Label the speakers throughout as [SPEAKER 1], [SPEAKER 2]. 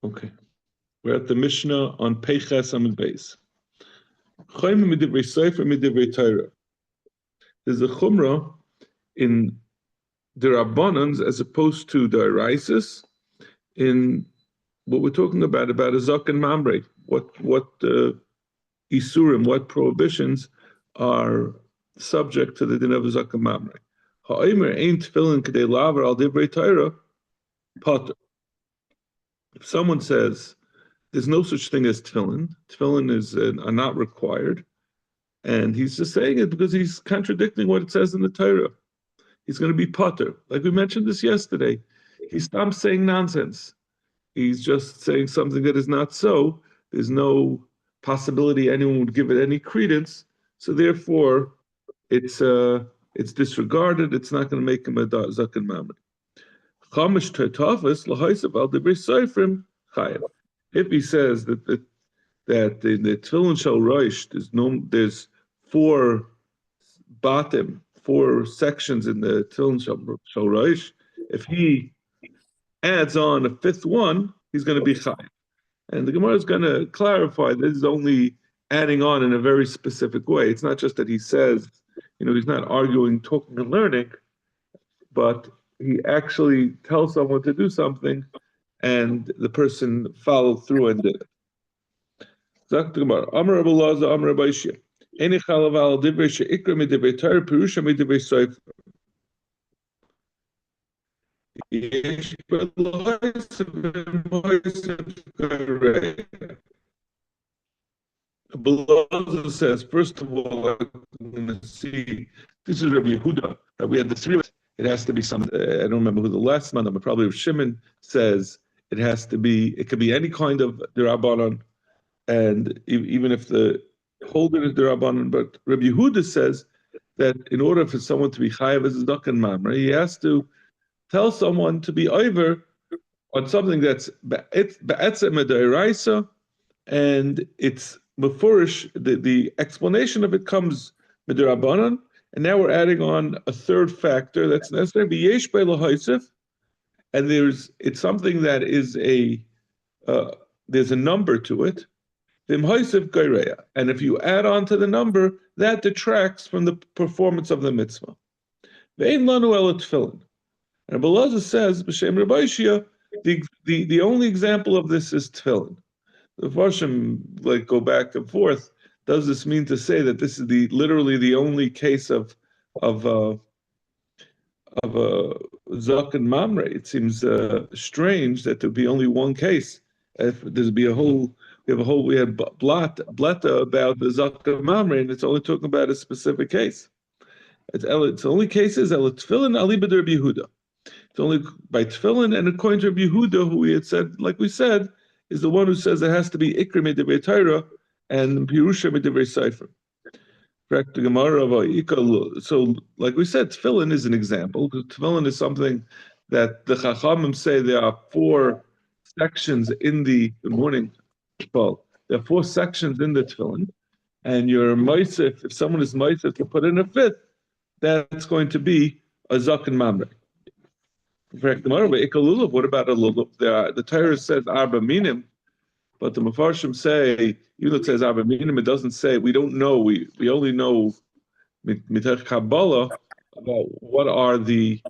[SPEAKER 1] Okay. We're at the Mishnah on Peiches Amud Beis. There's a chumrah in the Rabbanans as opposed to the Iraisis in what we're talking about a Zak and Mamre. What Isurim, what prohibitions are subject to the din of Zak and Mamre. Ha'omer ain't tefillin k'dei laver al divrei Torah potter. If someone says there's no such thing as tefillin are not required, and he's just saying it because he's contradicting what it says in the Torah, he's going to be potter. Like we mentioned this yesterday, he stops saying nonsense. He's just saying something that is not so. There's no possibility anyone would give it any credence. So therefore, it's disregarded. It's not going to make him a zaken mamre. If he says that in the tefillin shel roish, there's four sections in the tefillin shel roish. If he adds on a fifth one, he's going to be chayav. And the Gemara is going to clarify this is only adding on in a very specific way. It's not just that he says, he's not arguing, talking, and learning, but he actually tells someone to do something, and the person followed through and did it. Zak the Gemara, Amar Rabbi Elazar, Amar Rabbi Yishia, Eni chalav al divrei she'ikra midivrei Torah pirusha midivrei sofer. Belazar says, first of all, I'm going to see, this is Rabbi Yehuda, that we had the three. It has to be some, I don't remember who the last man, but probably Shimon says it could be any kind of derabanan, and even if the holder is derabanan, but Rabbi Yehuda says that in order for someone to be chayav as a zaken mamre, he has to tell someone to be over on something that's ba'etzem d'oraisa, and it's mefurish. The explanation of it comes midrabanan, and now we're adding on a third factor that's necessary. V'yesh be'lahaisif, and it's something that is there's a number to it. V'imhaisif gaireya, and if you add on to the number, that detracts from the performance of the mitzvah. Ve'ein lanu ela tefillin. And Belazar says, B'Shem Rabbi Yishia, the only example of this is tefillin. The Farshim go back and forth. Does this mean to say that this is literally the only case of Zak and Mamre? It seems strange that there'd be only one case. If there'd be we had blata about the Zak and Mamre, and it's only talking about a specific case. It's only cases tefillin ali b'der Rabbi Yehuda. It's only by tefillin, and according to Rabbi Yehuda, who we had said, like we said, is the one who says it has to be ikra midivrei Torah and pirusha midivrei sefer. So, like we said, tefillin is an example, because tefillin is something that the Chachamim say there are four sections in the morning. Well, there are four sections in the tefillin, and your meisif, if someone is meisif to put in a fifth, that's going to be a zaken mamre. What about a lulav? The Torah says arba minim, but the Mefarshim say, even though it says arba minim, it doesn't say, we don't know, we only know mitach Kabbalah about what are the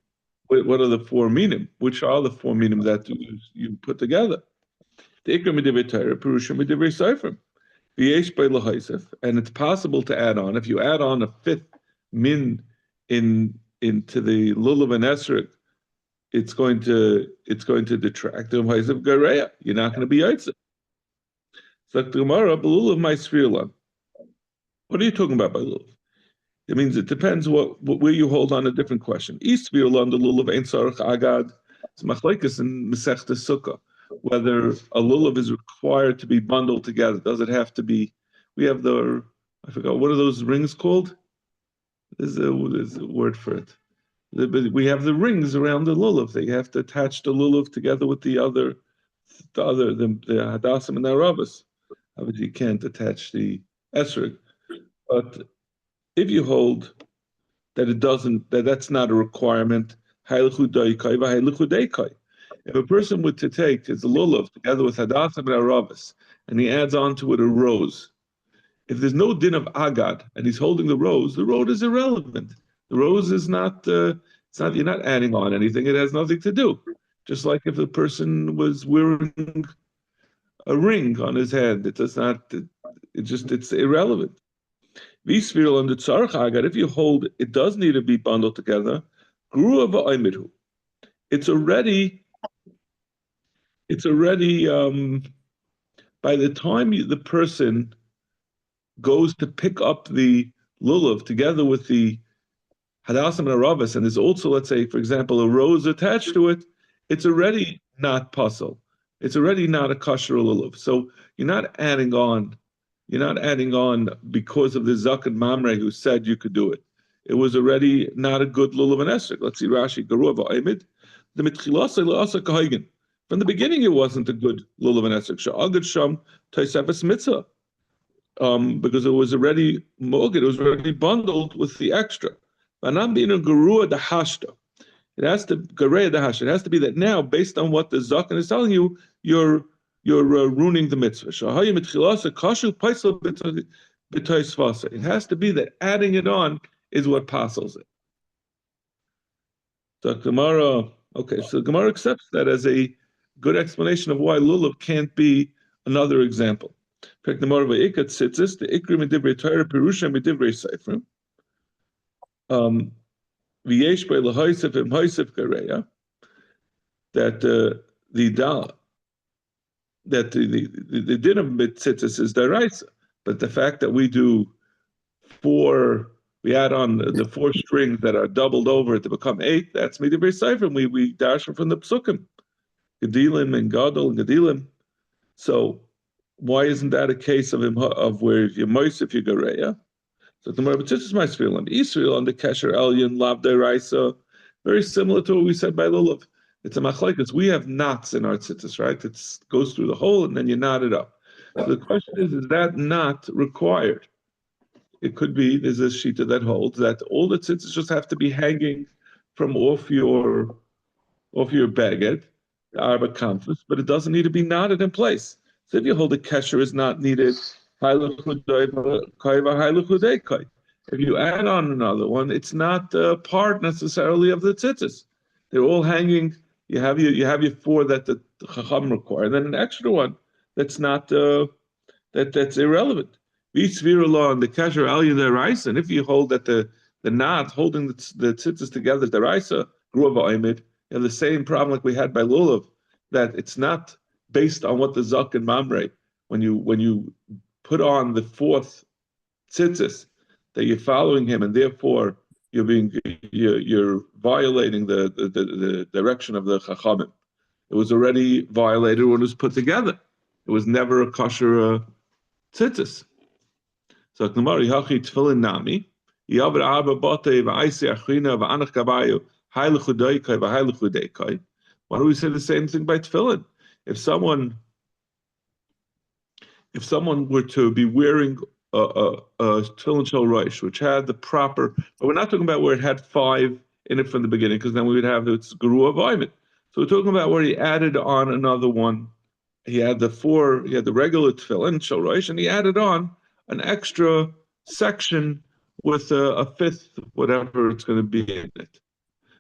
[SPEAKER 1] four minim, which are the four minim that you put together. The ikra midivrei Torah, pirusha midivrei sefer, v'yesh by lahaisef, and it's possible to add on. If you add on a fifth min into the lulav and esrog, it's going to detract the Maizav Gareya. You're not going to be Yitzah. So the Gemara, Belulav Maisrilan. What are you talking about by lulav? It means it depends where you hold on a different question. East Virlan, the lulav Ein Sarach Agad. It's machlekes in Masechta Sukkah, whether a lulav is required to be bundled together. Does it have to be? We have I forgot, what are those rings called? There's a word for it. We have the rings around the lulav. They have to attach the lulav together with the hadassim and the aravas. Obviously, you can't attach the esrog. But if you hold that that's not a requirement, If a person were to take his lulav together with hadassah and aravis, and he adds onto it a rose, if there's no din of agad and he's holding the rose is irrelevant. The rose is not. It's not. You're not adding on anything. It has nothing to do. Just like if the person was wearing a ring on his hand, it does not. It's irrelevant. If you hold, it does need to be bundled together. It's already by the time the person goes to pick up the lulav together with the hadassah and aravas, and there's also, let's say, for example, a rose attached to it, it's already not puzzle. It's already not a kosher lulav. So you're not adding on because of the Zakat Mamre who said you could do it. It was already not a good lulav and esrog. Let's see Rashi, Garuah v'Aimid. From the beginning, it wasn't a good lulav and esrog. Sha'agad sham taisefes mitzvah. Because it was already moged, it was already bundled with the extra. It has to It has to be that now, based on what the Zakan is telling you, you're ruining the mitzvah. It has to be that adding it on is what passes it. So Gemara accepts that as a good explanation of why lulav can't be another example. That the din of mitzitzis is deraisa, but the fact that we add on the 4 strings that are doubled over to become 8, that's midivrei seifrim. We dash them from the psukim, gedilim and gadol and gedilim. So why isn't that a case of where you moisif you gareya? So the more mitzitzis ma'israel and Israel on the kesher elyon lav deraisa, very similar to what we said by lulav. It's a machlekes. We have knots in our tzitzis, right? It goes through the hole and then you knot it up. So the question is that knot required? It could be, there's a shita that holds that all the tzitzis just have to be hanging from off your baguette, the arba kamfus, but it doesn't need to be knotted in place. So if you hold a kesher is not needed, if you add on another one, it's not part necessarily of the tzitzis. They're all hanging. You have your 4 that the chacham require, and then an extra one that's not that's irrelevant. V'svira law and the kasher aliyah deraisa, and if you hold that the knot holding the tzitzis together deraisa gruva v'aimid, you have the same problem like we had by lulav, that it's not based on what the zak and mamre. When you put on the 4th tzitzis, that you're following him, and therefore you're violating the direction of the chachamim. It was already violated when it was put together. It was never a kosher tzitzis. So Gemara Yachi Tefillin Nami Yavar Arba Bate v'Aisi Achrina v'Anach Kabayu Hailuchu Deikai v'Hailuchu Deikai. Why do we say the same thing by Tefillin? If someone were to be wearing a tefillin shel rosh, which had the proper, but we're not talking about where it had 5 in it from the beginning, because then we would have its geruah vayimid. So we're talking about where he added on another one. He had the regular tefillin shel rosh, and he added on an extra section with a 5th, whatever it's going to be in it.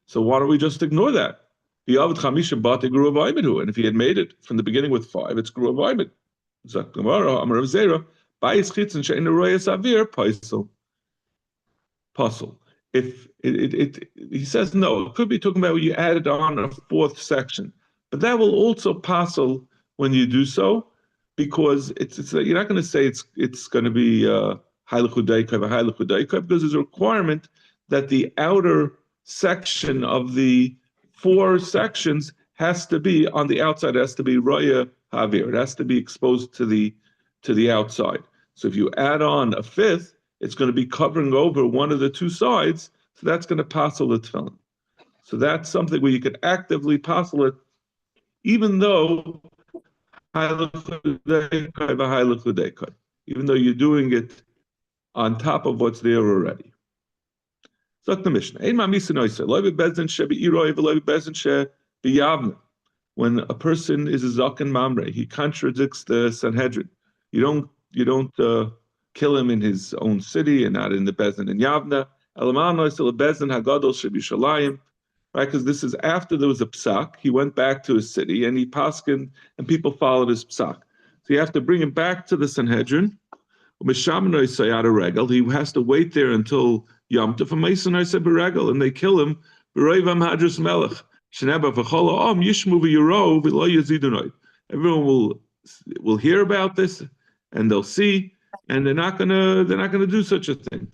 [SPEAKER 1] So why don't we just ignore that? And if he had made it from the beginning with 5, it's geruah vayimid. Puzzle. If he says no, it could be talking about when you added on a 4th section, but that will also puzzle when you do so, because it's you're not going to say it's going to be hailuchu deikai, because there's a requirement that the outer section of the 4 sections has to be on the outside. It has to be roya havir. It has to be exposed to the outside. So if you add on a 5th, it's going to be covering over one of the 2 sides. So that's going to passel the tefillin. So that's something where you could actively passel it, even though you're doing it on top of what's there already. So the Mishnah. when a person is a zaken mamre, he contradicts the Sanhedrin. You don't kill him in his own city and not in the Bezdin in Yavna. Right, because this is after there was a psak. He went back to his city and he paskined, and people followed his psak. So you have to bring him back to the Sanhedrin. He has to wait there until Yom Tov, and they kill him. Everyone will hear about this, and they'll see, and they're not gonna do such a thing.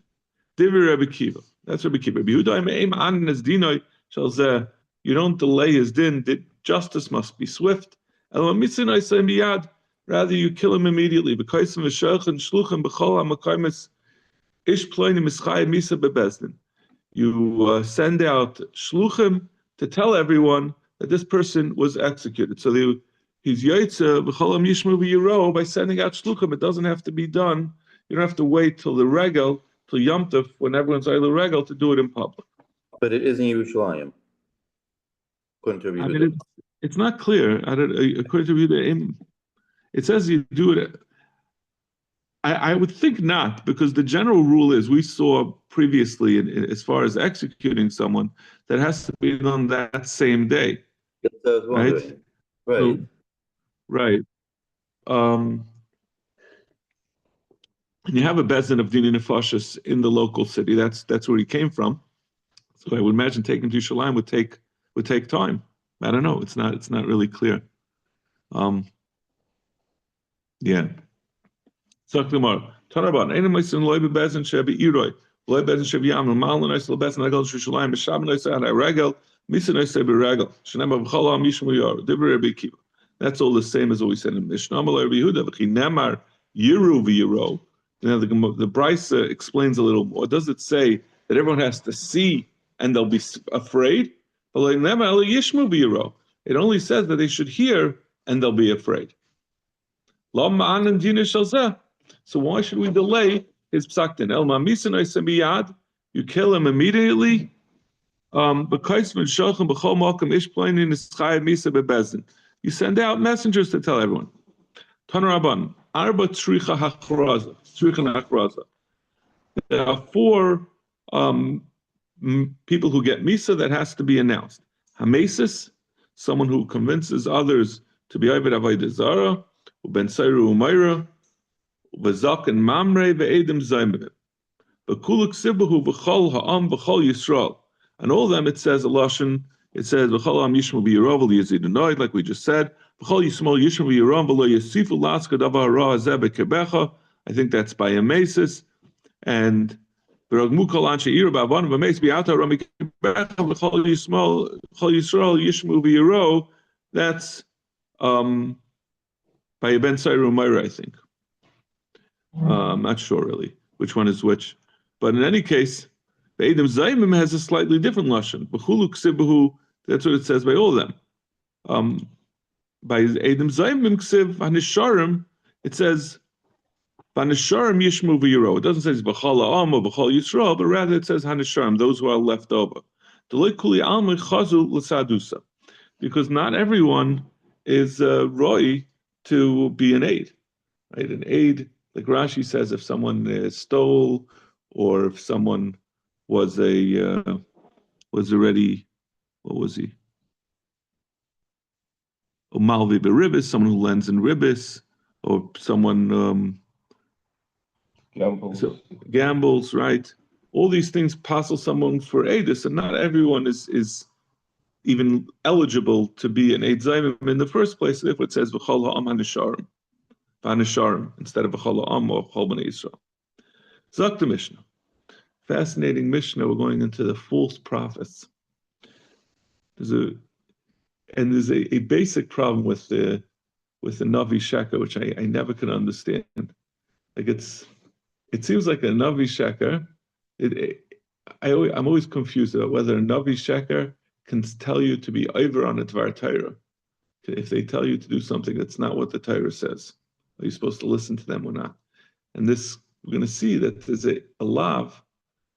[SPEAKER 1] That's Rabbi Kiva. You don't delay his din. Justice must be swift. Rather, you kill him immediately. You send out shluchim to tell everyone that this person was executed. So he's yoytze b'cholam yishmu v'yiro by sending out shluchim. It doesn't have to be done. You don't have to wait till the regel, till Yom Tov, when everyone's on the regel, to do it in public.
[SPEAKER 2] But it is in Yerushalayim.
[SPEAKER 1] It's not clear. According to Yehuda, it says you do it. I would think not, because the general rule is, we saw previously, as far as executing someone, that has to be done that same day. Right?
[SPEAKER 2] Right.
[SPEAKER 1] So, right. And you have a bezdin of dini nefashos in the local city. That's where he came from. So I would imagine taking to Yerushalayim would take time. I don't know. It's not really clear. Yeah. So Gemara, Tanaban, ain't my son loy bezin shebi iroi, loy bezin shebi yam, mal nice little bezin agol Yerushalayim, b'sham nice an regel, misa nice be regel, shenema b'cholam yishmu yor, divrei Rabbi Kiva. That's all the same as what we said in Mishnah. Amalei Rabbi Yehuda, v'chi nemar yiru v'yiro. Now the Brisa explains a little more. Does it say that everyone has to see and they'll be afraid? It only says that they should hear and they'll be afraid. So why should we delay his psak din? You kill him immediately. You send out messengers to tell everyone. There are 4 people who get misa that has to be announced. Hamesis, someone who convinces others to be Oved Avodah Zarah, uben Seiru Umayra, v'zak and Mamre ve'edim Zaymim. V'kuluk Sibahu v'chol ha'am v'chol Yisrael. And all of them, it says a lashon. It says v'chol ha'am yishmu v'yirav v'yizidinoid, like we just said. V'chol yismol yishmu v'yirav v'lo yasifu laska davar ha'ra hazeh b'kebecha. I think that's by Hamesis. And that's by Ben Seiru Umayra, I think. I'm not sure really which one is which. But in any case, the Edom Zaymim has a slightly different lashon. That's what it says by all of them. By Edom Zaymim Ksiv Hanisharim, it says Hanisharim Yishmu v'yiro. It doesn't say B'chal Ha'am or B'chal Yisrael, but rather it says Hanisharim, those who are left over. Because not everyone is roy to be an aid. Right? An aid, like Rashi says, if someone stole, or if someone was already, what was he? Malvi beribis, someone who lends in ribis, or someone gambles, right? All these things passel someone for aidis, and not everyone is even eligible to be an Eid Zaymim in the first place. Therefore, it says v'chol ha'am hanisharim instead of v'chol ha'am or v'chol b'nei Yisrael. Zok the Mishnah. Fascinating Mishnah. We're going into the false prophets. There's a basic problem with the Navi Sheker, which I never could understand. Like it seems like a Navi Sheker. I'm always confused about whether a Navi Sheker can tell you to be over on a Dvar Torah. If they tell you to do something that's not what the Torah says, are you supposed to listen to them or not? And this, we're going to see that there's a lav.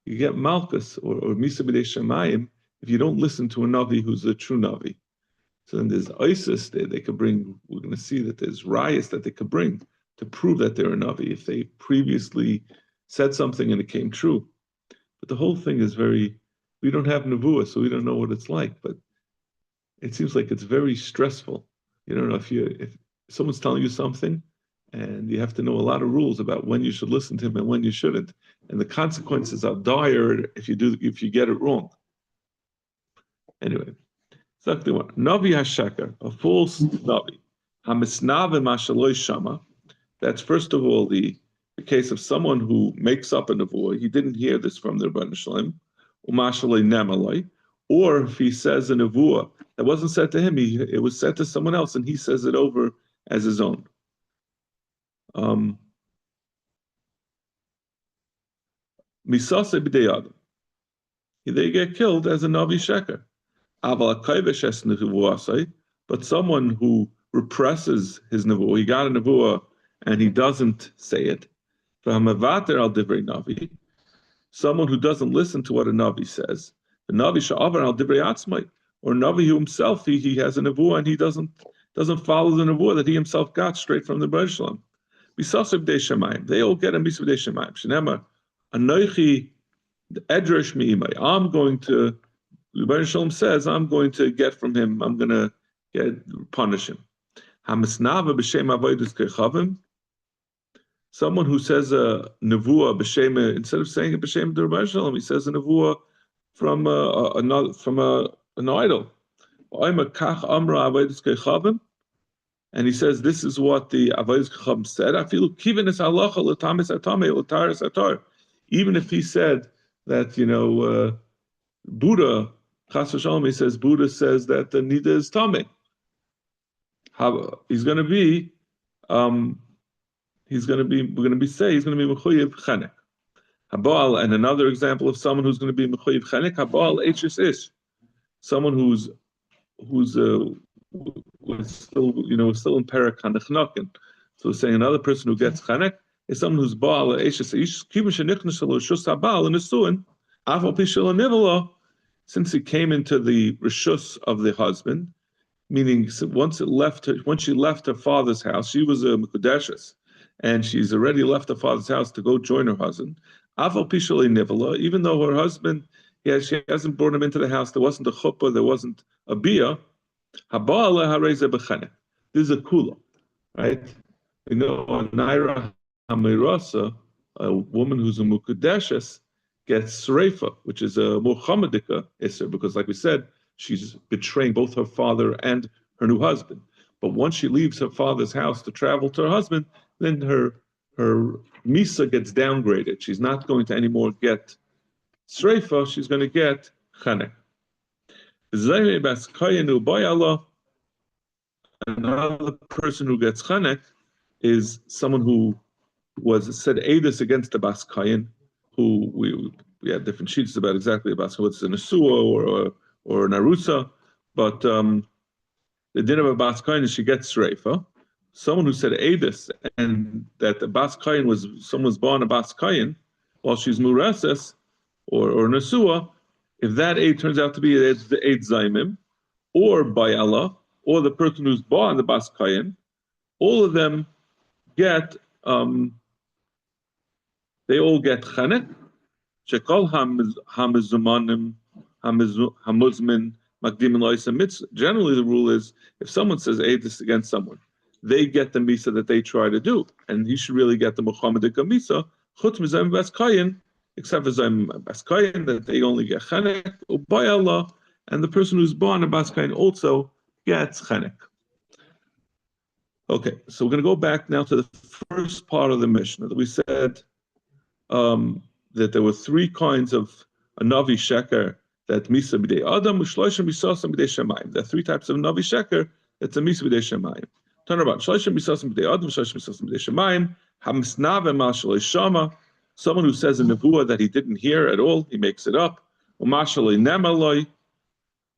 [SPEAKER 1] You get malchus or misa b'dei shemayim if you don't listen to a navi who's a true navi. So then there's ISIS, they could bring, we're going to see that there's riots that they could bring to prove that they're a Navi if they previously said something and it came true. But the whole thing is we don't have Nevuah, so we don't know what it's like, but it seems like it's very stressful. You don't know if someone's telling you something, and you have to know a lot of rules about when you should listen to him and when you shouldn't. And the consequences are dire if you get it wrong. Anyway, exactly what Navi Hashakar, a false Navi. Hamisnave Mashaloi Shama. That's first of all the case of someone who makes up a nevuah. He didn't hear this from the Rebbeinu Shalom, Umashalei Nemaloi, or if he says a nevuah that wasn't said to him, it was said to someone else, and he says it over as his own. Misase b'dei adam. They get killed as a Navi Sheker. Aval HaKovesh es nevuasai, but someone who represses his nevuah, he got a nevuah and he doesn't say it. V'hamavater al divrei Navi, someone who doesn't listen to what a Navi says. The Navi sha'avar al divrei atzmai, or Navi who himself, he has a nevuah and he doesn't follow the nevuah that he himself got straight from the Rebbeinu Shalom. Misase b'dei shemayim, they all get a misa b'dei shemayim. Shenema, anoichi edresh mi'imai, I'm going to, the Rebbeinu Shalom says, I'm going to get from him, I'm going to punish him. Hamisnava b'shem avodas kechavim, someone who says a nevuah b'shem, instead of saying it b'shem the Rebbeinu Shalom, he says a nevuah from an idol. And he says, this is what the avodas kechavim said. I feel kiven es halacha l'tamis atame l'taris atar. Even if he said that, Buddha, Chas v'shalom, he says, Buddha says that the nida is tameh. He's going to be mechuyev chenek. Habal, and another example of someone who's going to be mechuyev chenek, habal eches ish, someone who's still in perak hanechnaken. So saying another person who gets chenek is someone who's baal eches ish kivin shenichnas shelo shus habal and nesuin afal pi shelo nivela, since he came into the reshus of the husband. Meaning, once she left her father's house, she was a Mekudeshes, and she's already left her father's house to go join her husband. Even though her husband, she hasn't brought him into the house, there wasn't a chuppah, there wasn't a bia. This is a kula, right? A naira hamirasa, a woman who's a Mekudeshes, gets sreifa, which is a Muhammadika isser, because like we said, she's betraying both her father and her new husband. But once she leaves her father's house to travel to her husband, then her misa gets downgraded. She's not going to anymore get sreifa, she's going to get chanek. Another person who gets chanek is someone who said edus against the Bas Kayin, who we had different sheets about exactly about whether it's a Nesua or an Arusa, but the din of a Bas Kayin is she gets Sreifa. Someone who said Edis, and that the Bas Kayin someone was born a Bas Kayin while she's Mureses or Nesua, if that aid turns out to be the Eid Zaimim, or Bayala, or the person who's born the Bas Kayin, all of them get, they all get Chanek, Shekol Hamizumanim, Hamuzmin, Makdim and Mitzvah. Generally, the rule is if someone says Eidus against someone, they get the Misa that they try to do, and he should really get the Muhammadika Misa, Chutz Mizayim Bas Kayin, except for Zayim Bas Kayin, that they only get Chanek, Ubayallah, and the person who's born a Bas Kayin also gets Chanek. Okay, so we're going to go back now to the first part of the Mishnah that we said that there were three kinds of a Navi Sheker that Misa b'dei Adam, Shloshim Misasam b'dei Shemayim. There are three types of Navi Sheker that's a Misa b'dei Shemayim. Turn around. Shloshim Misasam b'dei Adam, Shloshim Misasam b'dei Shemayim. Hamisnave Mashalei Shama, someone who says a nevuah that he didn't hear at all, he makes it up. Umashalei Nemaloi,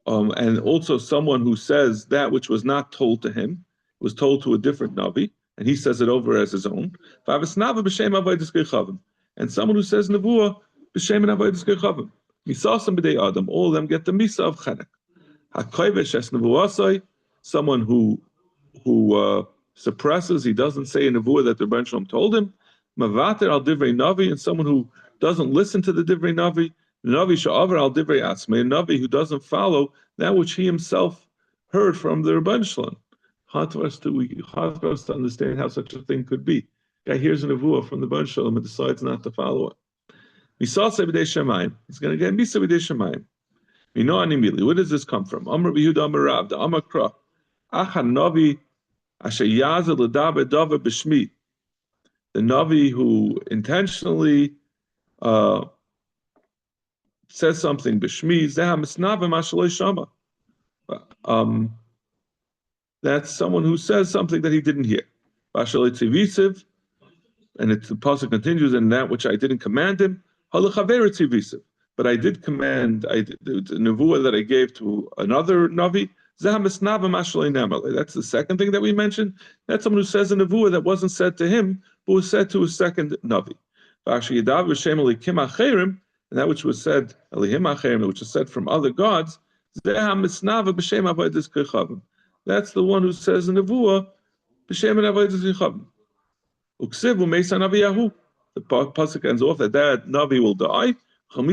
[SPEAKER 1] and also someone who says that which was not told to him, was told to a different Navi, and he says it over as his own. V'avasnave b'shem avodas kechavim, and someone who says nevuah b'shem and avodas kechavim. Misasam b'dei Adam, all of them get the misa of Chanek. HaKovesh es nevuasai, someone who suppresses, he doesn't say a nevuah that the Rebbeinu Shalom told him. Mavater al divrei navi, and someone who doesn't listen to the divrei navi. Navi sha'avar al divrei atzmei, a navi who doesn't follow that which he himself heard from the Rebbeinu Shalom. Hard for us to understand how such a thing could be. Guy hears a nevuah from the Rebbeinu Shalom and decides not to follow it. Misasa b'dei shemayim. He's going to get misa b'dei shemayim. Where does this come from? Amar b'Yehuda Amar Rav, the Amar Kra. Achan navi asher yazel l'daber davar b'shmi. The navi who intentionally says something b'shmi, zeha misnavim ashalei shama. That's someone who says something that he didn't hear. Ashalei tzivisiv, and the pasuk continues, in that which I didn't command him. Halachaver tzivisiv. But I did command, the nevuah that I gave to another navi. That's the second thing that we mentioned. That's someone who says a nevuah that wasn't said to him, but was said to a second navi. And that which was said, which was said from other gods, that's the one who says a nevuah b'shem avodas yichavim. Uksivu meisa navi yahu. The pasuk ends off that navi will die. The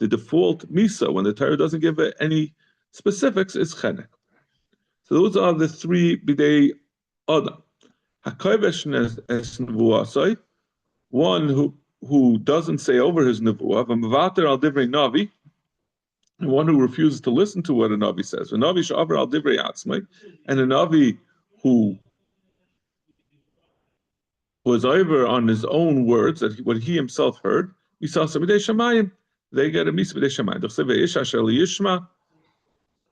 [SPEAKER 1] default misa, when the Torah doesn't give any specifics, is chenek. So those are the three bidei adam. One who doesn't say over his nevuah, and one who refuses to listen to what a navi says. And a navi who was over on his own words, that what he himself heard, we saw some b'dei shemayim. They get a misa b'dei shemayim.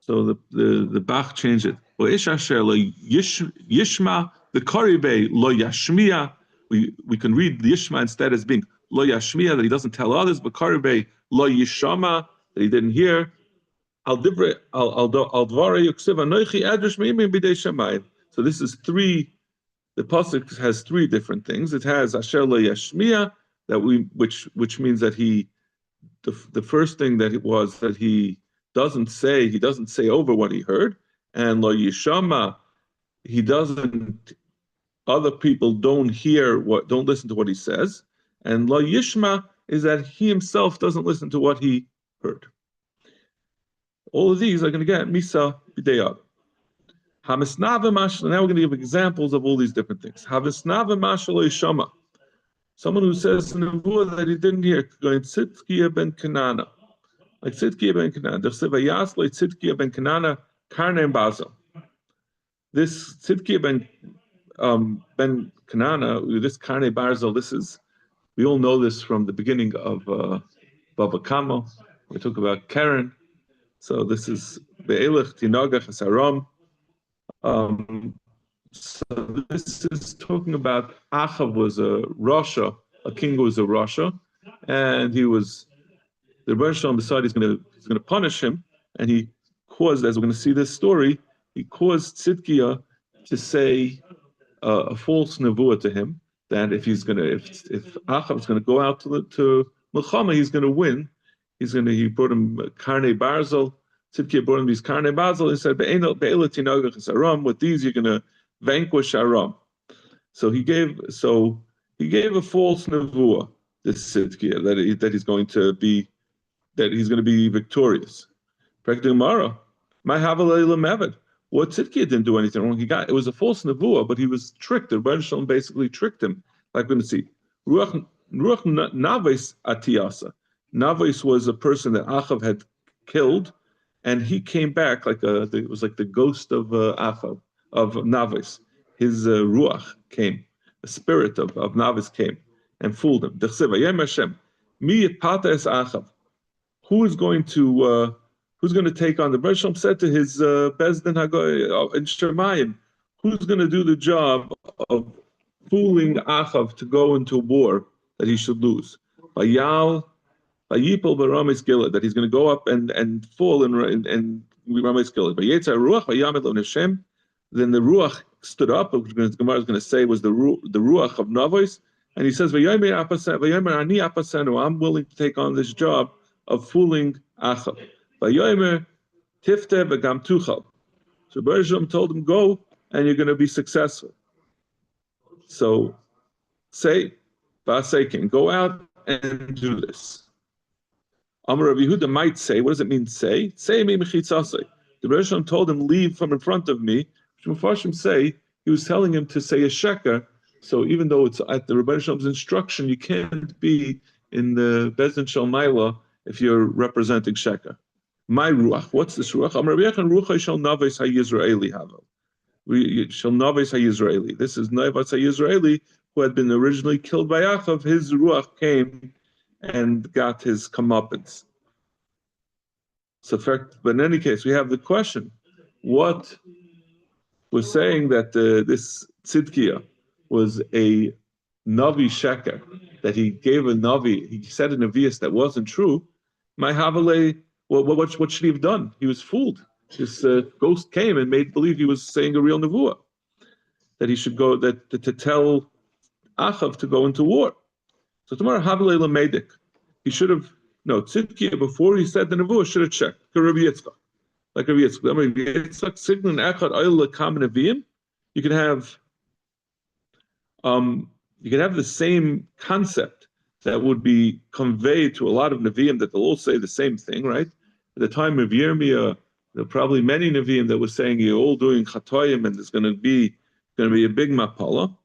[SPEAKER 1] So the Bach changed it. Yishma the karibe lo yashmiya. We can read the Yishma instead as being lo yashmiya, that he doesn't tell others, but karibe lo yishama, that he didn't hear. Al divrei al dvarei yuksiv anochi adrish meimim b'dei shemayim. So this is three. The pasuk has three different things. It has asher lo yashmiya, which means that the first thing that it was that he doesn't say over what he heard, and lo yishama, other people don't listen to what he says, and lo yishma is that he himself doesn't listen to what he heard. All of these are going to get misa b'dei. Now we're going to give examples of all these different things. Someone who says in the nevuah that he didn't hear, going Tzidkiya ben Kenana, like Tzidkiya ben Kenana. Tzidkiya ben Kenana karne bazel. This Tzidkiya ben Kenana, this karne bazel. We all know this from the beginning of Bava Kama. We talk about Karen. So this is Be'elech Tinagach Hasaram. So this is talking about Achav was a Rasha, a king who was a Rasha, and the Rebbeinu Shalom decided he's going to punish him, and he caused, as we're going to see this story, he caused Tzidkiya to say a false nevuah to him, that if Achav is going to go out to Milchama, he's going to win. He brought him Karnei Barzel. Tzidkiya brought him these Karnei Barzel. He said, with these you're going to vanquish Aram. So he gave a false nevuah, this Tzidkiya, that he's going to be victorious. What Tzidkiya didn't do anything wrong. It was a false nevuah, but he was tricked. The Rebbeinu Shalom basically tricked him. Like we're going to see. Ruach Naves Atiyasa. Naves was a person that Achav had killed, and he came back it was like the ghost of Achav, of Naves. His Ruach came, the spirit of Naves came and fooled him. Who's going to take on the Rebbeinu Shalom said to his Bezdin Hagoy in Shemayim, who's going to do the job of fooling Achav to go into war that he should lose? Vayipol b'Rames Gilad, that he's going to go up and fall in Rames Gilad. Vayetza Ruach vayamed lo Hashem. Then the Ruach stood up, which the Gemara is going to say was the Ruach of Navos, and he says, Vayomer ani apasenu, I'm willing to take on this job of fooling Achav. Vayomer Tifte begam tuchal. So Bereshom told him, go, and you're going to be successful. So say, Vasekin, go out and do this. Amar Rabbi Yehuda might say, what does it mean, say? Say me mechitzasei. The Bereshom told him, leave from in front of me. Mepharshim say, he was telling him to say a sheker. So even though it's at the Rebbe Shom's instruction, you can't be in the Bezdin Shel Maila if you're representing sheker. My ruach, what's this ruach? Amar Rabbi Yechon ruchai shel naves ha-Yisraeli havel. Shel naves ha-Yisraeli. This is naves ha-Yisraeli who had been originally killed by Achav. His ruach came and got his comeuppance. So, but in any case, we have the question: what was saying that this Tzidkiah was a Navi sheker, that he gave a Navi, he said a Navius that wasn't true. My Havale, what should he have done? He was fooled. This ghost came and made believe he was saying a real Nevuah, that he should go, to tell Achav to go into war. So tomorrow, Havale Lamedik, he should have, no, Tzidkiah, before he said the Nevuah, should have checked. Rabbi Yitzchak. Like Rabbi Yitzchak, Signan Echad Oil Kam Neviim, you can have the same concept that would be conveyed to a lot of Nevi'im that they'll all say the same thing, right? At the time of Yirmiyah, there are probably many Nevi'im that were saying you're all doing chatoyim and there's going to be a big mapala.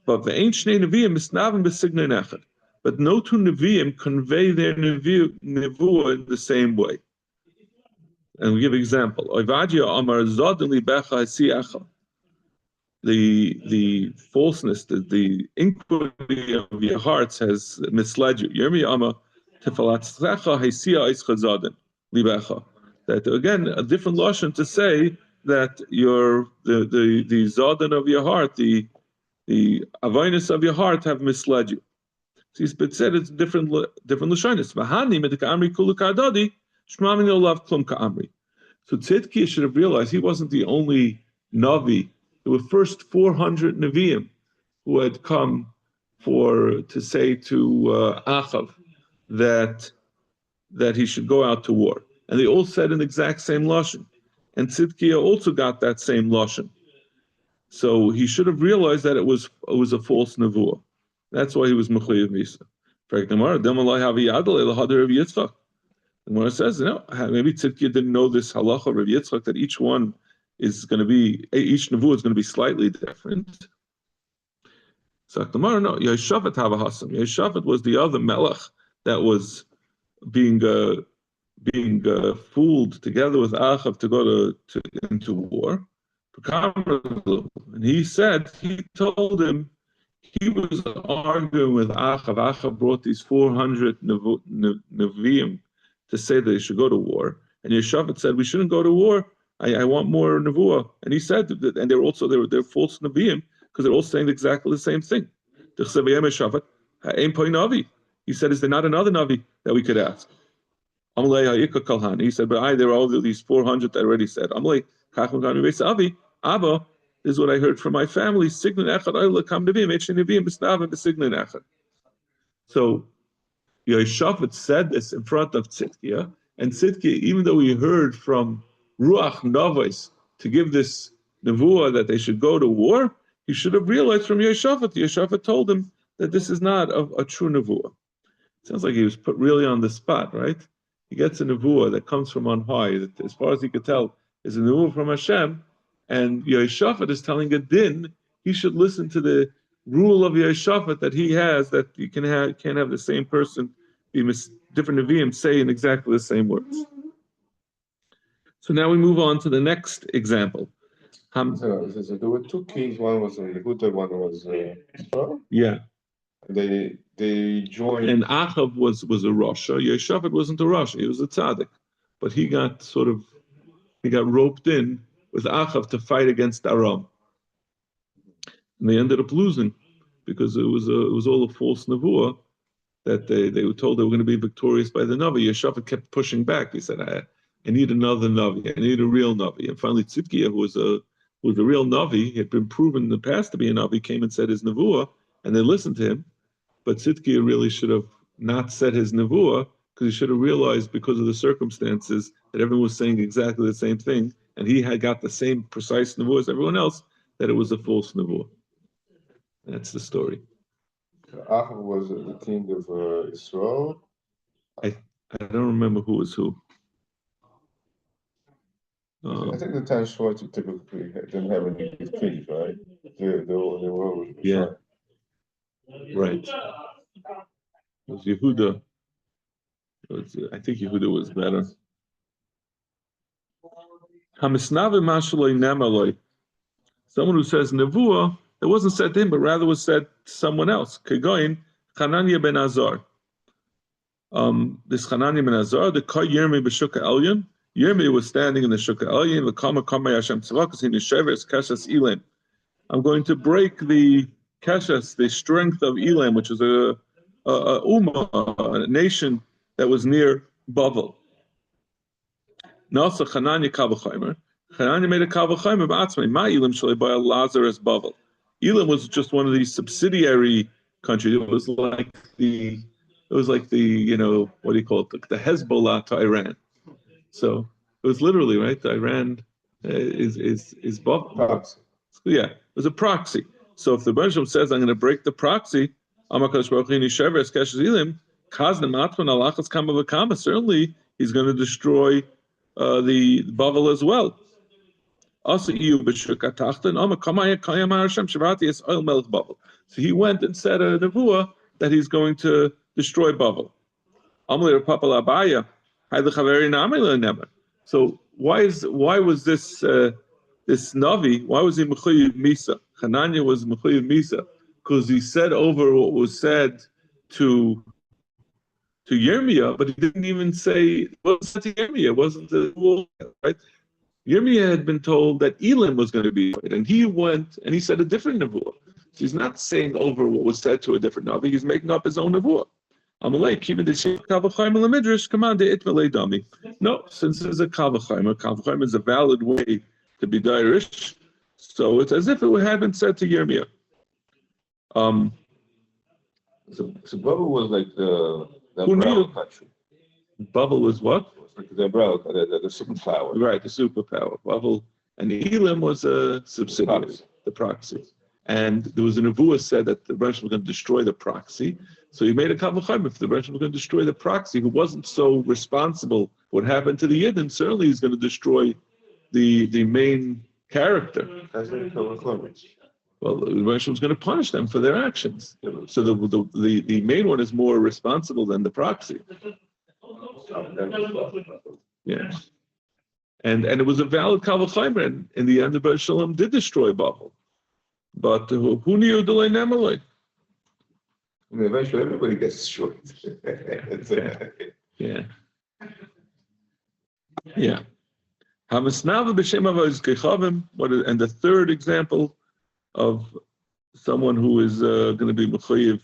[SPEAKER 1] But the ancient Nevi'im misnavim b'signan echad. But no two Nevi'im convey their nevuah in the same way. And we give an example. Oivadia Amar Zodin Libecha Hasiacha. The falseness, the inquiry of your hearts has misled you. Yirmi Amar Tefalatzecha Hasia Ischa Zodin Libecha. That again, a different lashon to say that the Zodin of your heart, the awareness of your heart have misled you. So it's said it's different lashonis. V'hani medika'amri kulu ka'adadi. So Tzidkiah should have realized he wasn't the only Navi. There were first 400 Nevi'im who had come to say to Achav that he should go out to war. And they all said an exact same lashon. And Tzidkiah also got that same lashon. So he should have realized that it was a false nevuah. That's why he was mechuyev misa. The Gemara says, maybe Tzidkiah didn't know this halacha of Rabbi Yitzchak, that each nevuah is going to be slightly different. So the Gemara, no, Yeshafat Havahasam. Yeshafat was the other melech that was being fooled together with Achav to go into war. And he told him, he was arguing with Achav. Achav brought these 400 Nevi'im to say that they should go to war. And Yeshafat said, we shouldn't go to war. I want more nevuah. And he said, and they're false Nevi'im, because they're all saying exactly the same thing. He said, is there not another Navi that we could ask? He said, but there are all these 400 that I already said. Abba, this is what I heard from my family. So Yeshafat said this in front of Tzidkiah, and Tzidkiah, even though he heard from Ruach Navos to give this nevuah that they should go to war, he should have realized from Yeshafat. Yeshafat told him that this is not a true nevuah. Sounds like he was put really on the spot, right? He gets a nevuah that comes from on high, that as far as he could tell is a nevuah from Hashem, and Yeshafat is telling a din. He should listen to the rule of Yeshafat that he has, that you can't have the same person be different Nevi'im saying exactly the same words. So now we move on to the next example.
[SPEAKER 3] So there were two kings. One was Yehuda, one was
[SPEAKER 1] yeah.
[SPEAKER 3] They joined.
[SPEAKER 1] And Achav was a Rasha. Yeshafat wasn't a Rasha. He was a tzaddik, but he got roped in with Achav to fight against Aram, and they ended up losing because it was all a false nevuah that they were told they were going to be victorious by the Navi. Yeshafat kept pushing back. He said, I need another Navi. I need a real Navi. And finally, Tzidkiah, who was a real Navi, he had been proven in the past to be a Navi, came and said his nevuah, and they listened to him. But Tzidkiah really should have not said his nevuah, because he should have realized, because of the circumstances, that everyone was saying exactly the same thing, and he had got the same precise nevuah as everyone else, that it was a false nevuah. That's the story.
[SPEAKER 3] Ahab was the king of Israel.
[SPEAKER 1] I don't remember who was who.
[SPEAKER 3] I think the 10 Shlots typically didn't have any good kings, right? They were always
[SPEAKER 1] Yeah. Right. It was Yehuda. I think Yehuda was better. Someone who says nevuah, it wasn't said to him, but rather was said to someone else. Kegoin, Hananiah ben Azar. This Hananiah ben Azar, the Kay Yirmi b'Shukah Elyon. Yirmi was standing in the Shukah Elyon. V'kama kama Hashem tzavak in Yesheves Keshas Elam. I'm going to break the Keshas, the strength of Elam, which is a nation that was near Bavel. Nasa Hananiah Kavachaymer. Hananiah made a Kavachaymer b'atzmei. Ma Elam shalei by Lazarus Bavel. Elam was just one of these subsidiary countries. It was like the what do you call it? The Hezbollah to Iran. So it was literally right. Iran is Bavel. Yeah, it was a proxy. So if the Rebbe says, I'm going to break the proxy, certainly he's going to destroy the Bavel as well. Also, so he went and said a nevuah that he's going to destroy Bavel. So why was this this Navi, why was he Mechuyev Misa? Hananiah was Mechuyev Misa because he said over what was said to Yirmiyah, but he didn't even say what was said to Yirmiyah. It wasn't the right? Yirmiyah had been told that Elam was going to be right, and he went and he said a different nevuah. So he's not saying over what was said to a different Navi, he's making up his own nevuah. No, since there's a Kavachayim is a valid way to be Dairish, so it's as if it had been said to Yirmiyah.
[SPEAKER 3] So Bavel was like the
[SPEAKER 1] Who knew?
[SPEAKER 3] umbrella country.
[SPEAKER 1] Bavel was what?
[SPEAKER 3] It was like the umbrella, the superpower.
[SPEAKER 1] Right, the superpower. Bavel, and Elam was a subsidiary, the proxy. And there was a nevuah said that the Rebbe was going to destroy the proxy. So he made a kavachayim. If the Rebbe was going to destroy the proxy, who wasn't so responsible for what happened to the Yidden, certainly he's going to destroy the main character. Well, the Rebbe was going to punish them for their actions. So the main one is more responsible than the proxy. Yeah. And it was a valid kavachayim, and in the end, the Rebbe Shalom did destroy Bavel. But who knew the Nemaloi?
[SPEAKER 3] I mean, eventually everybody gets destroyed.
[SPEAKER 1] Yeah. Yeah. And the third example of someone who is going to be Mechuyev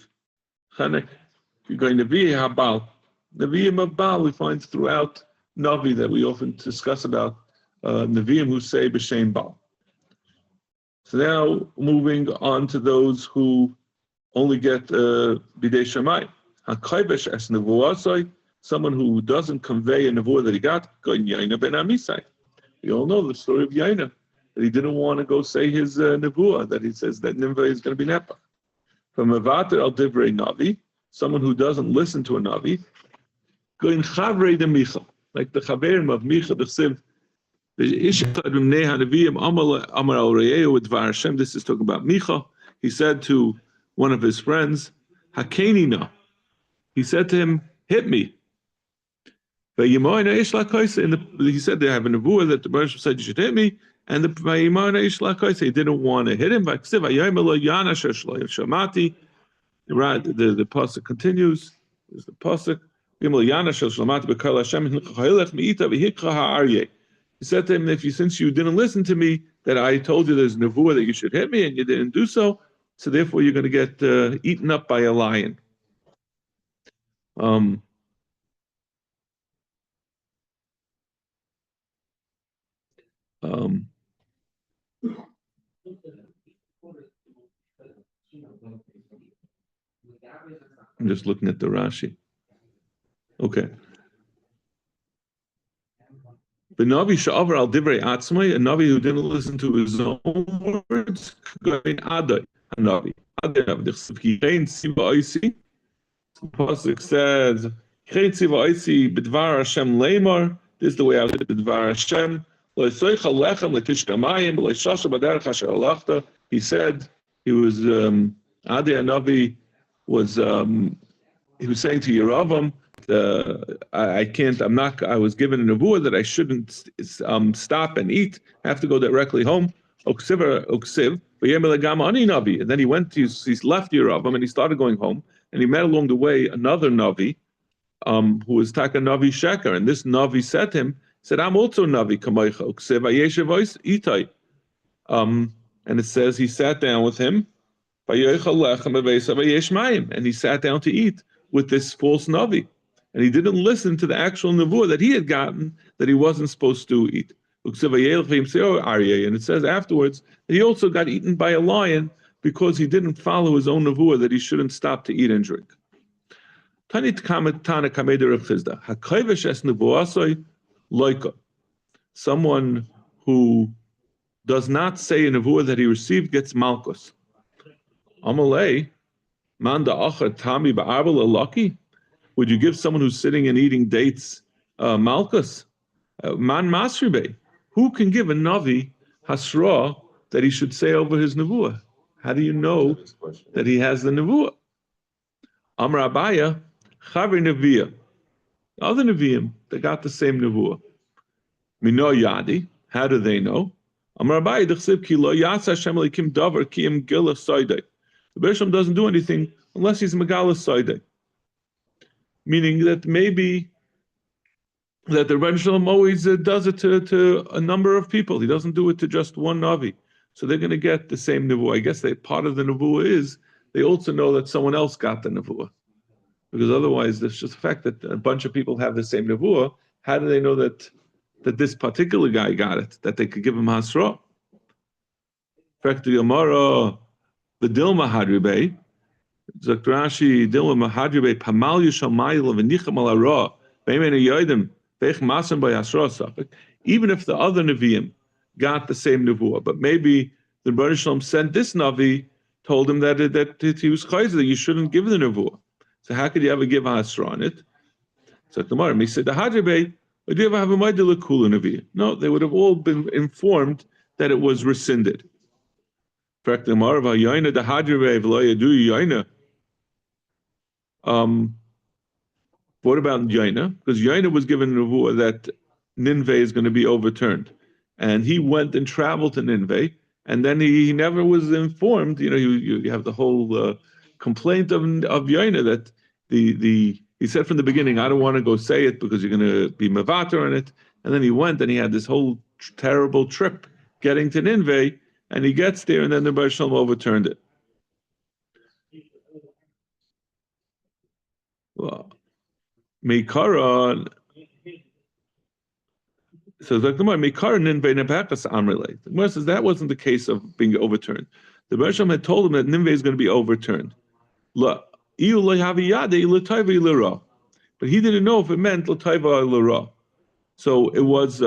[SPEAKER 1] Chanek, you're going to be Habal. Nevi'im of Baal we find throughout Navi that we often discuss about Nevi'im who say B'Shem Baal. So now moving on to those who only get Bidei Shammai. HaKaybesh es nevuasai, someone who doesn't convey a nevuah that he got, going Yaina ben Amisai. You all know the story of Yaina, that he didn't want to go say his nevuah, that he says that Nineveh is going to be Nepah. From Avatar al Divrei Navi, someone who doesn't listen to a Navi, going Chavrei de Micha, like the Chaverim of Micha, the Siv, this is talking about Micha. He said to one of his friends, Hakenina. He said to him, hit me. He said they have a nevuah that the Baruch said you should hit me, and he didn't want to hit him. The pasuk continues. There's the pasuk. He said to him, since you didn't listen to me, that I told you there's nevuah that you should hit me, and you didn't do so, so therefore you're going to get eaten up by a lion. I'm just looking at the Rashi. Okay. The Navi sha'avar al divrei atzmai, a Navi who didn't listen to his own words, going adai, a Navi. Adai Navi. The Pasuk says, this is the way I did B'dvar Hashem. He said, he was, Adai Navi was, he was saying to Yeravam, I was given a nevuah that I shouldn't stop and eat, I have to go directly home. And then he went, he left Yeravam and he started going home, and he met along the way another Navi, who was Taka Navi Sheker, and this Navi said to him, said, I'm also Navi Kamaycha, and it says he sat down with him, and he sat down to eat with this false Navi. And he didn't listen to the actual nevuah that he had gotten that he wasn't supposed to eat. And it says afterwards that he also got eaten by a lion because he didn't follow his own nevuah that he shouldn't stop to eat and drink. Someone who does not say a nevuah that he received gets malchus. Amalei, manda achar tami ba'arvel alaki. Would you give someone who's sitting and eating dates malchus? Man masribe. Who can give a navi hasra that he should say over his nevuah? How do you know that he has the nevuah? Amar Abaya, Chavi Neviah. Other Nevi'im, they got the same nevuah. Mino Yadi, how do they know? Amar Abaya, Dechsib ki lo yasa Hashem elikim davar ki im gila soidei. The Beresham doesn't do anything unless he's megala soidei. Meaning that maybe that the Rebbe Shalom always does it to a number of people. He doesn't do it to just one Navi. So they're going to get the same nevuah. I guess part of the nevuah is they also know that someone else got the nevuah. Because otherwise, there's just the fact that a bunch of people have the same nevuah. How do they know that this particular guy got it, that they could give him hasra? In fact, the Gemara, the Dilma Hadribe, Zakrashi, Dilma Hadribe, Pamal Yishamayla, Venicham al Ara, Beimen Yodim, Veich Masam by Hasra Safik, even if the other Nevi'im got the same nevuah, but maybe the Rebbe Shalom sent this Navi, told him that he was chayzer, that you shouldn't give the nevuah. So how could you ever give a hasra on it? So tomorrow, he said, the Hadribe, would you ever have a Maidila Kula Navi? No, they would have all been informed that it was rescinded. In fact, the Gemara of Yaina, the Hadribe, V'lo Yadu Yaina. What about Yaina? Because Yaina was given a nevuah that Nineveh is going to be overturned. And he went and traveled to Nineveh, and then he never was informed. You know, you have the whole complaint of Yaina that he said from the beginning, I don't want to go say it because you're going to be mevater on it. And then he went and he had this whole terrible trip getting to Nineveh, and he gets there, and then the Rebbe Shalom overturned it. Well, Meikara. So the Gemara says that wasn't the case of being overturned. The Rebbe Shalom had told him that Nineveh is going to be overturned. But he didn't know if it meant l'taiva or l'ra. So it was,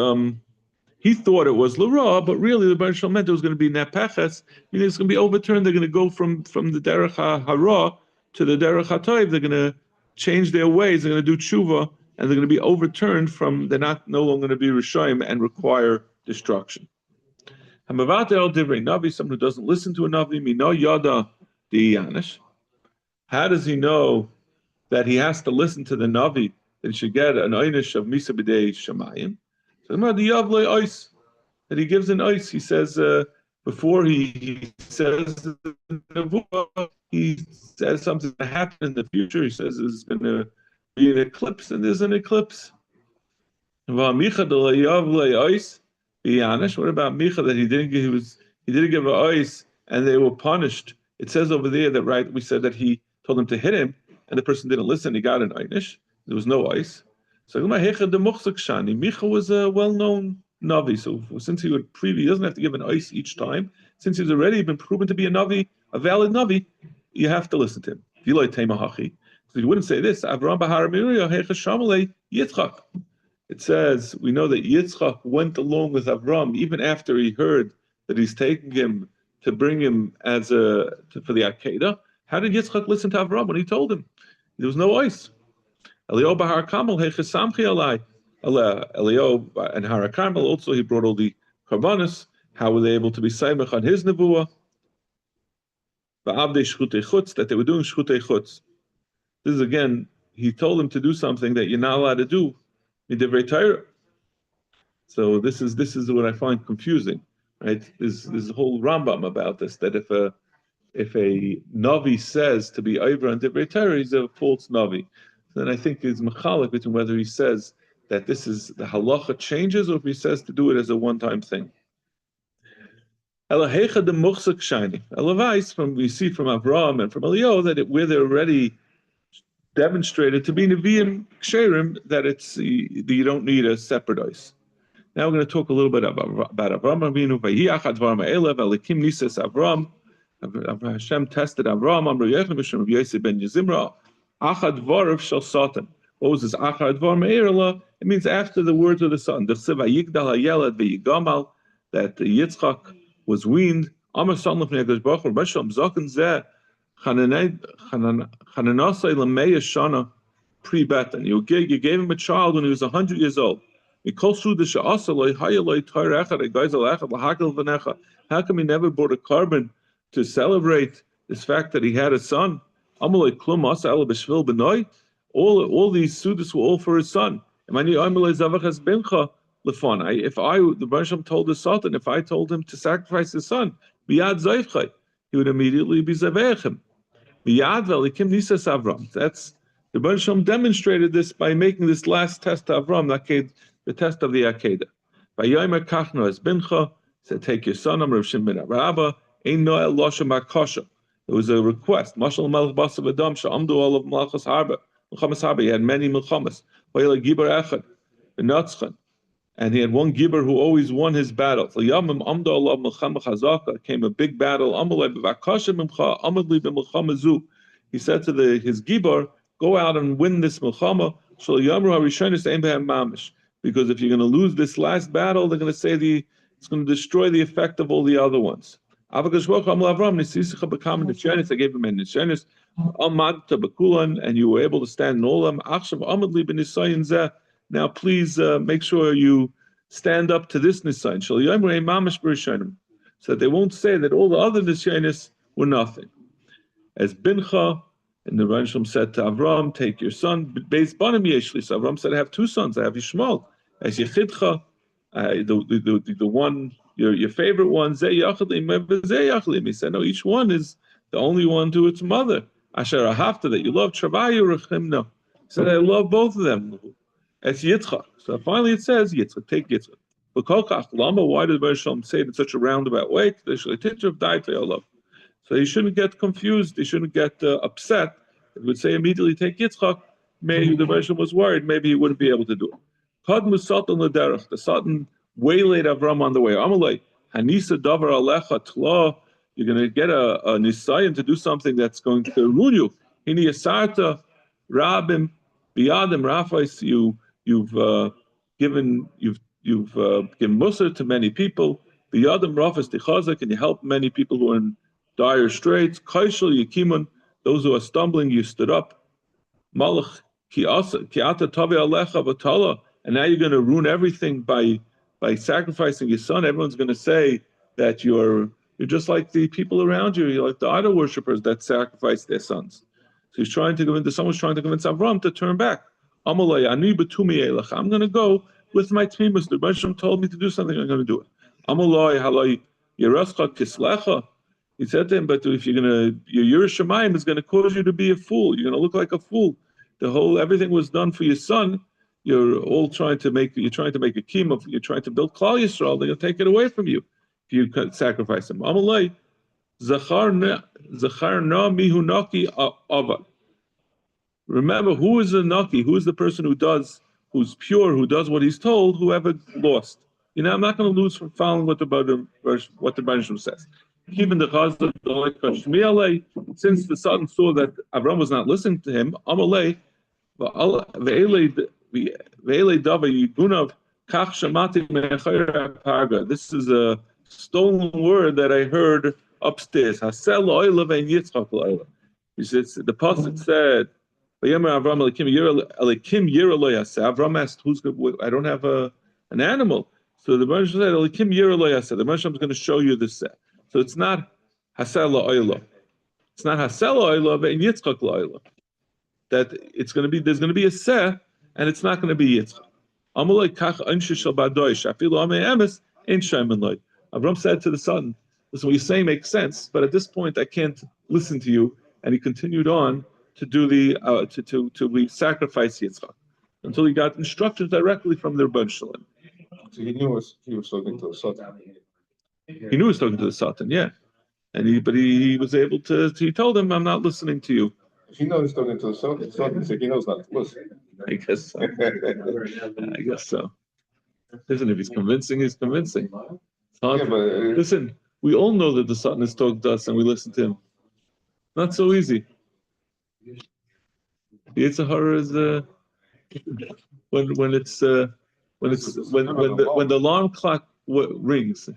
[SPEAKER 1] he thought it was l'ra, but really the Rebbe Shalom meant it was going to be nepeches, meaning it's going to be overturned. They're going to go from the derech hara to the derech hatayv. They're going to change their ways. They're going to do tshuva, and they're going to be overturned from, they're no longer going to be Rishayim and require destruction. Hamavate el divrei Navi, someone who doesn't listen to a Navi, mino yada diyanish. How does he know that he has to listen to the Navi, that he should get an einish of misa b'dei shamayim? So that he gives an ice. He says, before he says he says something's going to happen in the future. He says there's going to be an eclipse, and there's an eclipse. What about Micha that he didn't give an ice, and they were punished? It says over there that we said that he told them to hit him, and the person didn't listen. He got an einish. There was no ice. So Micha was a well-known Navi. So since he doesn't have to give an ice each time. Since he's already been proven to be a Navi, a valid Navi, you have to listen to him. So you wouldn't say this. it says, we know that Yitzchak went along with Avram even after he heard that he's taking him to bring him as for the Akedah. How did Yitzchak listen to Avram when he told him? There was no ice. Elio Bahar Kamel Hechesamchi Alai. Elio and Har Carmel also, he brought all the karbanos. How were they able to be saimach on his nevuah? That they were doing shchutei chutz. This is again, he told them to do something that you're not allowed to do. So this is what I find confusing, right? There's a whole Rambam about this, that if a Navi says to be over on Divrei Torah, he's a false Navi. Then I think it's machalik between whether he says that this is the halacha changes or if he says to do it as a one-time thing. Elahecha de muchzak shiny. Elavais, we see from Avraham and from Elio that where they're already demonstrated to be Nevi'im Ksherim, that you don't need a separate ice. Now we're going to talk a little bit about Avraham Avinu. Vayiyachad dvar ma'elev elikim nises Avram. Hashem tested Avram. Amru Yechim Hashem of Yosef ben Yezimra. Achad dvarav shel satan. What was this Achad dvar ma'erela? It means after the words of the son. D'chsev vayigdal hayelad v'yigamal, that Yitzchak was weaned. Amar son lefnei HaKadosh Baruch Hu Mesham Zaken Zeh Chananasai Lameya Shana pre-Betan. You gave him a child when he was 100 years old. How come he never brought a carbon to celebrate this fact that he had a son? All these sudas were all for his son. If the Baruch told the Sultan, if I told him to sacrifice his son, he would immediately be zavechim. That's the Baruch demonstrated this by making this last test to Avram, the test of the Akedah. Vayomer kachno es bincha, said, take your son, Amar Rav Shimon ben Abba, ein noel loshem akosha. There was a request. Mashal melech basav adam she'amdu all of malchus harba. Milchamas harba, he had many milchamas. Vayel gibar echad, v'natzchan. And he had one gibar who always won his battle. L'yamim amdu olav milchama chazaka, came a big battle. Amalei b'vakasha mimcha, amadli b'milchama zu. He said to his gibar, go out and win this milchama. Shal yamru harishonis ein behem mamish. Because if you're going to lose this last battle, they're going to say it's going to destroy the effect of all the other ones. I gave him a nishanis, and you were able to stand in all of them. Now please make sure you stand up to this nisayin. So that they won't say that all the other nishanis were nothing. As Bincha, and the Ransham said to Avram, take your son. Beis banim yeshli. So Avram said, I have two sons. I have Yishmael. As Yechidcha, the one, your favorite one, Zeh Yachlim, Zeh Yachlim. He said, no, each one is the only one to its mother. Asher Ahavta, that you love, Travayu Rechimna. He said, I love both of them. As Yitzchak. So finally it says, Yitzchak, take Yitzchak. But Kolkach Lama, why did the Ransham say it in such a roundabout way? So he shouldn't get confused. He shouldn't get upset. He would say immediately, take Yitzchak. Maybe the Rishon was worried. Maybe he wouldn't be able to do it. The Satan waylaid Avram on the way. Amalei, Hanisa davar alecha tla. You're going to get a nisayon to do something that's going to ruin you. Hini yasarta rabim biyadim rafais. You've given musar to many people. Biyadim rafais tichazak, and you help many people who are in dire straits. Kaishal yikimun. Those who are stumbling, you stood up. Malach ki'ata tavi alecha v'tala. And now you're going to ruin everything by sacrificing your son. Everyone's going to say that you're just like the people around you. You're like the idol worshippers that sacrifice their sons. So someone's trying to convince Avram to turn back. I'm going to go with my tmimus. The Rebbe told me to do something. I'm going to do it. He said to him, but if your Yerushalayim is going to cause you to be a fool. You're going to look like a fool. Everything was done for your son. You're trying to make a kima. You're trying to build Klal Yisrael. They'll take it away from you if you sacrifice him. Amalei, Zacharna mihunaki ava. Remember, who is the naki? Who is the person who's pure, who does what he's told? Whoever lost. I'm not going to lose from following what the Baruch says. Even the Chazal, since the Satan saw that Avram was not listening to him, Amalei. This is a stolen word that I heard upstairs. He says, the pasuk said, Avram asked, "Who's good? I don't have an animal." So the Moshe said, the Moshe is going to show you this. So it's not Hasel La'olah. It's not Hasel La'olah, but in Yitzchak La'olah. That it's going to be, there's going to be a Seh, and it's not going to be Yitzchak. Avram said to the son, "Listen, what you're saying makes sense, but at this point I can't listen to you." And he continued on to do the to sacrifice Yitzchak until he got instructions directly from the Rebbe Shalom.
[SPEAKER 3] So he knew he was talking to the Sultan.
[SPEAKER 1] He knew he was talking to the Sultan, yeah. And he was able to. He told him, "I'm not listening to you."
[SPEAKER 3] If he knows he's talking to the Sultan, he knows not to listen.
[SPEAKER 1] I guess so. I guess so. Listen, if he's convincing, he's convincing. It's hard.
[SPEAKER 3] Yeah, but
[SPEAKER 1] Listen, we all know that the Sultan is talking to us and we listen to him. Not so easy. The Yitzhahara is when the alarm clock rings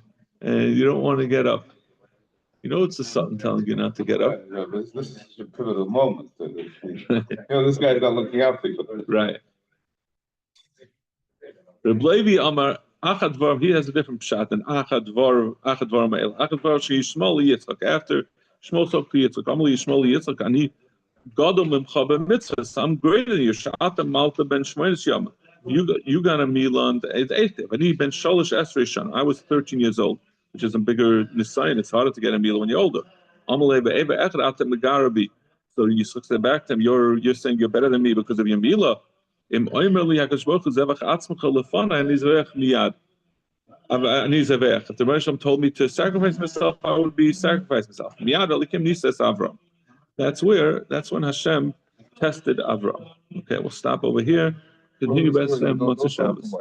[SPEAKER 1] and you don't want to get up. You know it's the Sultan telling you not to get up.
[SPEAKER 3] yeah, this is a pivotal moment. This guy's not looking out for you.
[SPEAKER 1] Right. Reb Levi Amar Achad Dvar, he has a different pshat than Achad Dvar Ma'el. Achad Dvar Sheyishmol Yitzchak. After Shmol Sok Yitzchak, Amli Yishmol Yitzchak, Ani Gadol Mimcha B'Mitzvahs. I'm greater than you. Sha'ata Malta Ben Shmoynes Yom. You got a milan at 8. Ani Ben Sholish Esrei Shana. I was 13 years old, which is a bigger nisayin. It's harder to get a milah when you're older. Amalei Be'eva Echad Atem Megarabi. So you say back to him, you're saying you're better than me because of your milah. Im Oimer li Hakadosh Baruch Hu zevach atzmecha lefana ani zevech miyad. Ani zevech. If the Moshe told me to sacrifice myself, I would be sacrificing myself. Miyad alikim nises Avram. That's when Hashem tested Avram. Okay, we'll stop over here. Continue B'Eshem Motzei Shabbos.